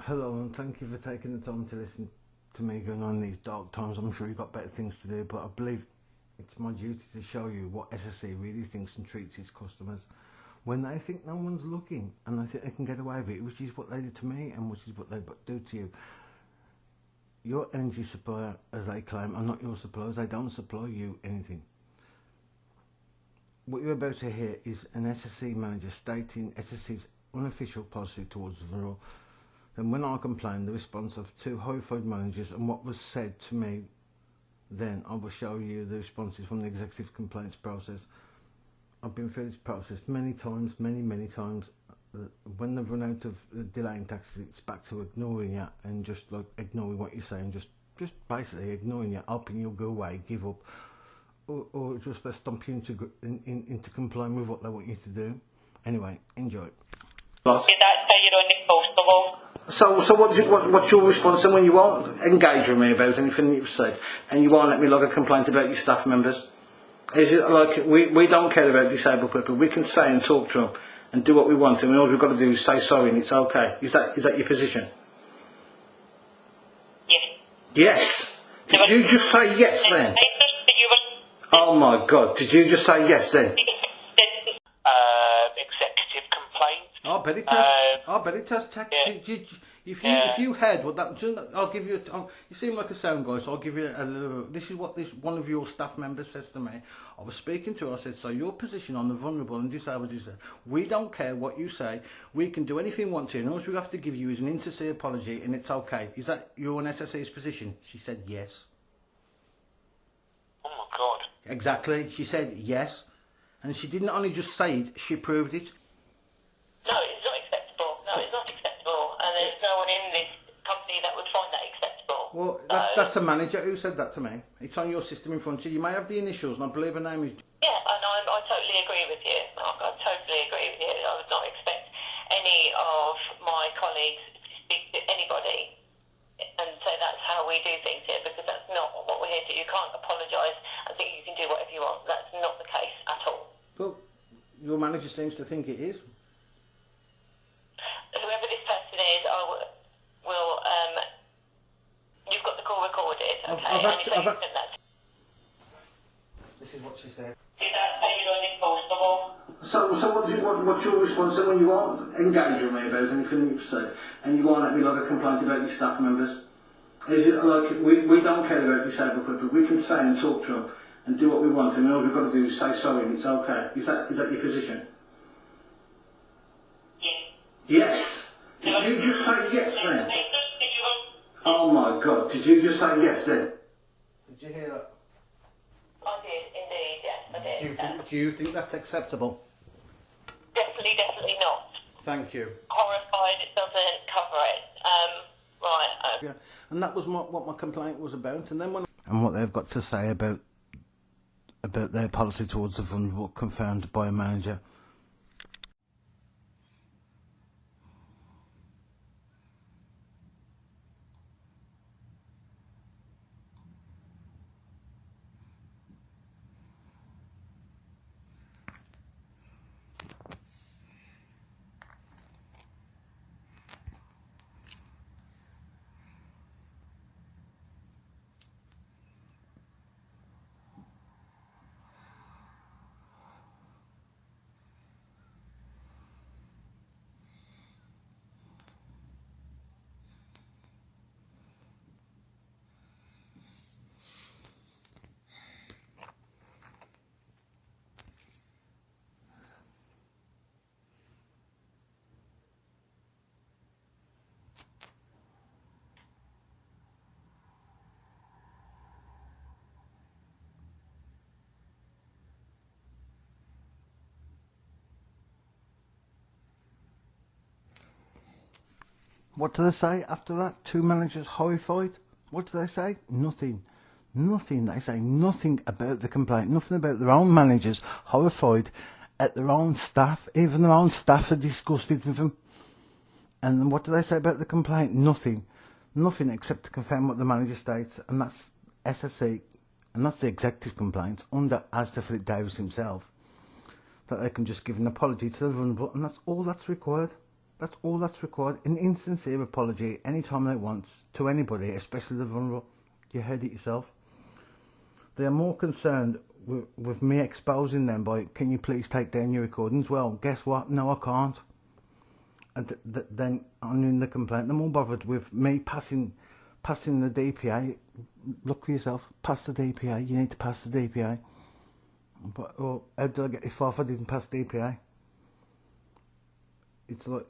Hello, and thank you for taking the time to listen to me going on in these dark times. I'm sure you've got better things to do, but I believe it's my duty to show you what SSE really thinks and treats its customers when they think no one's looking, and they think they can get away with it, which is what they do to me and which is what they do to you. Your energy supplier, as they claim, are not your suppliers. They don't supply you anything. What you're about to hear is an SSE manager stating SSE's unofficial policy towards the vulnerable. Then when I complained, the response of two horrified managers and what was said to me, then I will show you the responses from the executive complaints process. I've been through this process many times. When they've run out of delaying taxes, it's back to ignoring you and just like ignoring what you're saying, just basically ignoring you, hoping you'll go away, give up, or just they stomp you into complying with what they want you to do. Anyway, enjoy. So what's your response then when you won't engage with me about anything that you've said and you won't let me log a complaint about your staff members? Is it like we don't care about disabled people? We can say and talk to them and do what we want, and all we've got to do is say sorry and it's okay. Is that your position? Yes. Yes. Did you just say yes then? Oh my God! Did you just say yes then? Executive complaint. I bet it has. If you heard what that, I'll give you. You seem like a sound guy, so I'll give you a little. This is what one of your staff members says to me. I was speaking to her. I said, "So your position on the vulnerable and disabled is that we don't care what you say. We can do anything we want to, and all we have to give you is an insincere apology, and it's okay." Is that your and SSE's position? She said yes. Oh my God. Exactly. She said yes, and she didn't only just say it; she proved it. No, it's not acceptable. No, it's not acceptable, and there's no one in this company that would find that acceptable. Well, that's a manager who said that to me. It's on your system in front of you. You may have the initials, and I believe her name is... Yeah, and I totally agree with you, Mark. I totally agree with you. I would not expect any of my colleagues to speak to anybody and say that's how we do things here, because that's not what we're here to do. You can't apologise and think you can do whatever you want. That's not the case at all. Well, your manager seems to think it is. Whoever this person is, you've got the call recorded, okay? This is what she said. So what's your response when you won't engage with me about anything that you've said and you won't let me log a complaint about your staff members? Is it like we don't care about disabled people? We can say and talk to them and do what we want, and all we've got to do is say sorry and it's okay. Is that your position? Yes. Did you just say yes then? Oh my God, did you just say yes then? Did you hear that? I did, indeed, yes, I did. Do you think that's acceptable? Definitely not. Thank you. Horrified, it doesn't cover it. Right. Yeah, and that was what my complaint was about, and then and what they've got to say about their policy towards the vulnerable, confirmed by a manager. What do they say after that? Two managers horrified? What do they say? Nothing. Nothing. They say nothing about the complaint. Nothing about their own managers horrified at their own staff. Even their own staff are disgusted with them. And what do they say about the complaint? Nothing. Nothing except to confirm what the manager states. And that's SSE. And that's the executive complaint under Asda Philip Davis himself. That they can just give an apology to the vulnerable. And that's all that's required. That's all that's required. An insincere apology anytime they want to anybody, especially the vulnerable. You heard it yourself. They are more concerned with me exposing them by, can you please take down your recordings? Well, guess what? No, I can't. And then I'm in the complaint. They're more bothered with me passing the DPA. Look for yourself. Pass the DPA. You need to pass the DPA. But well, how did I get this far if I didn't pass the DPA? It's like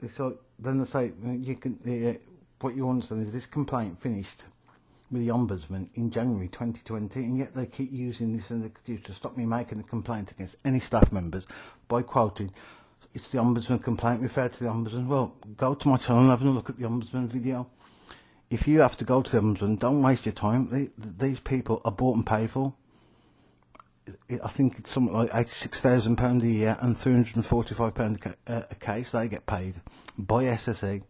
then they say you can. What you understand is this complaint finished with the Ombudsman in January 2020, and yet they keep using this as an excuse to stop me making a complaint against any staff members by quoting, it's the Ombudsman complaint, refer to the Ombudsman. Well, go to my channel and have a look at the Ombudsman video. If you have to go to the Ombudsman, don't waste your time. These people are bought and paid for. I think it's something like £86,000 a year and £345 a case they get paid by SSE.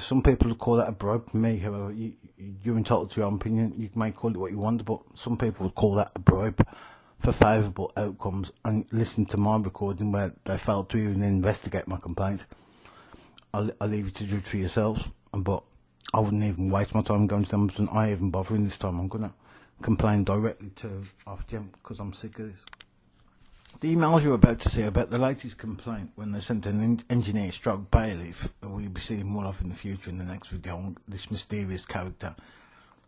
Some people would call that a bribe. Me, however, you're entitled to your own opinion. You may call it what you want, but some people would call that a bribe for favourable outcomes. And listen to my recording where they failed to even investigate my complaint. I'll leave it to judge for yourselves. But I wouldn't even waste my time going to them, and I ain't even bothering this time. I'm gonna complain directly to Ofgem because I'm sick of this. The emails you're about to see about the latest complaint when they sent an engineer stroke bailiff, and we'll be seeing more of in the future in the next video, this mysterious character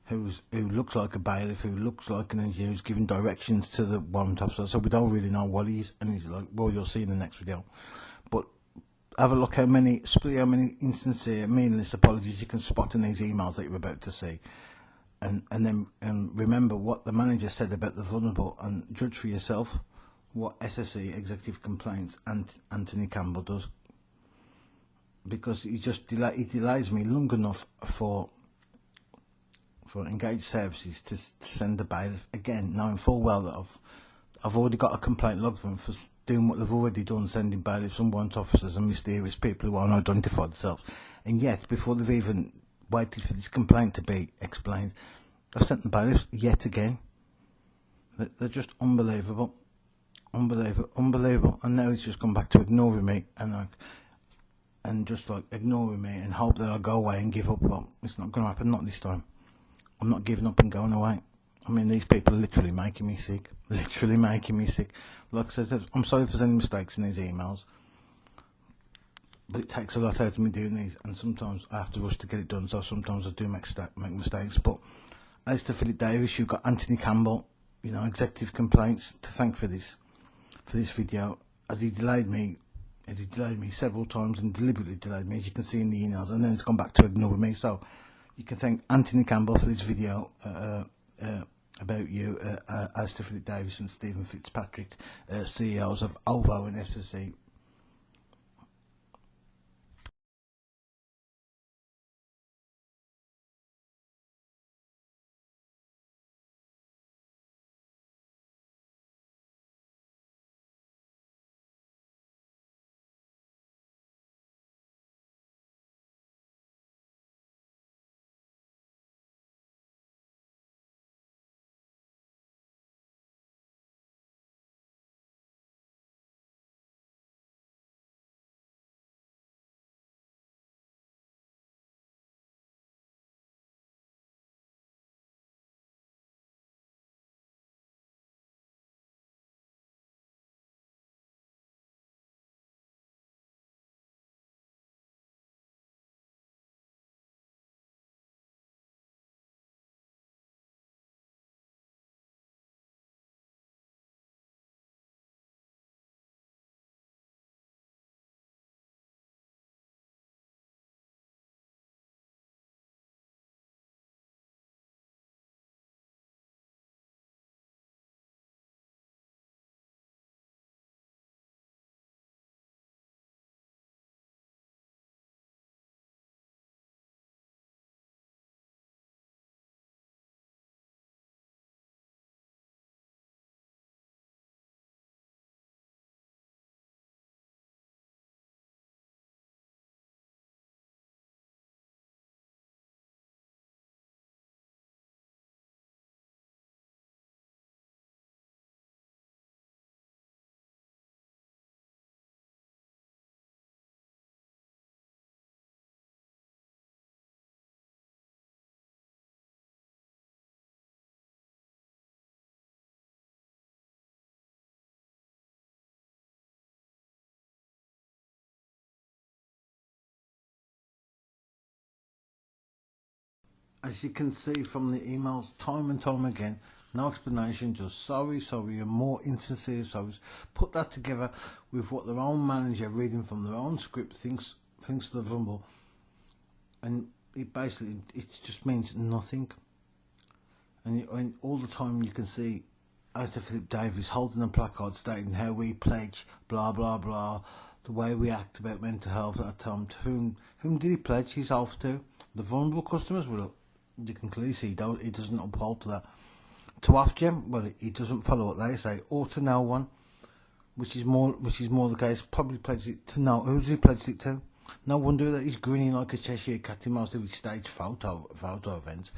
who looks like a bailiff, who looks like an engineer, who's giving directions to the warrant officer, so we don't really know what he is, and he's like, well, you'll see in the next video. But have a look how many insincere, meaningless apologies you can spot in these emails that you're about to see. And then remember what the manager said about the vulnerable, and judge for yourself what SSE Executive Complaints and Anthony Campbell does, because he delays me long enough for Engaged Services to send the bailiff, again knowing full well that I've already got a complaint logged for them for doing what they've already done, sending bailiffs and warrant officers and mysterious people who won't identify themselves, and yet before they've even waited for this complaint to be explained, I've sent the bailiffs yet again. They're just unbelievable, and now he's just come back to ignoring me and just like ignoring me and hope that I'll go away and give up. Well, it's not going to happen, not this time. I'm not giving up and going away. I mean, these people are literally making me sick. Like I said, I'm sorry if there's any mistakes in these emails, but it takes a lot out of me doing these, and sometimes I have to rush to get it done, so sometimes I do make mistakes. But as to Philip Davis, you've got Anthony Campbell, Executive Complaints, to thank for this video, as he delayed me several times and deliberately delayed me, as you can see in the emails, and then it's gone back to ignore me. So you can thank Anthony Campbell for this video about you, as to Philip Davis and Stephen Fitzpatrick, CEOs of OVO and SSE. as you can see from the emails, time and time again, no explanation, just sorry, and more insincere sorries. Put that together with what their own manager reading from their own script thinks they're vulnerable, and it just means nothing. And all the time you can see Alistair Philip Davies holding a placard stating how we pledge, blah blah blah, the way we act about mental health at that time. To whom did he pledge himself to? The vulnerable customers? Well, you can clearly see he doesn't uphold to that. To Ofgem? Well, he doesn't follow what they say, or to no one, which is more the case. Probably pledged it to no. Who's he pledged it to? No wonder that he's grinning like a Cheshire cat in most of his stage photo events.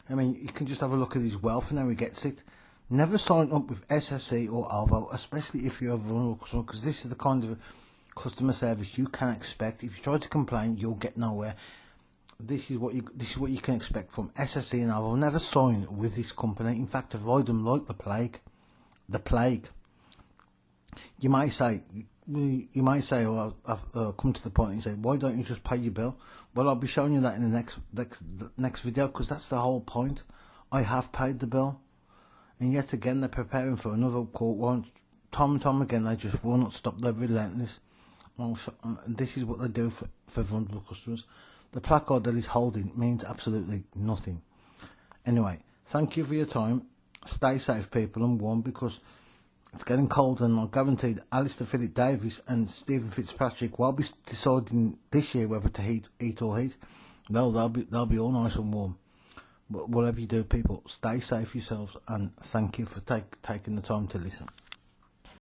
I mean, you can just have a look at his wealth and how he gets it. Never sign up with SSE or Alvo, especially if you're a vulnerable customer, because this is the kind of customer service you can expect. If you try to complain, you'll get nowhere. This is what you can expect from SSE and Alvo. Never sign with this company. In fact, avoid them like the plague. The plague. You might say, oh, I've come to the point and say, why don't you just pay your bill? Well, I'll be showing you that in the next video, because that's the whole point. I have paid the bill, and yet again they're preparing for another court warrant. Time and time again, they just will not stop. They're relentless. This is what they do for vulnerable customers. The placard that he's holding means absolutely nothing. Anyway, thank you for your time. Stay safe, people, and warm, because it's getting cold, and I'm guaranteed Alistair Philip Davies and Stephen Fitzpatrick will be deciding this year whether to eat or heat. They'll be all nice and warm. But whatever you do, people, stay safe yourselves, and thank you for taking the time to listen.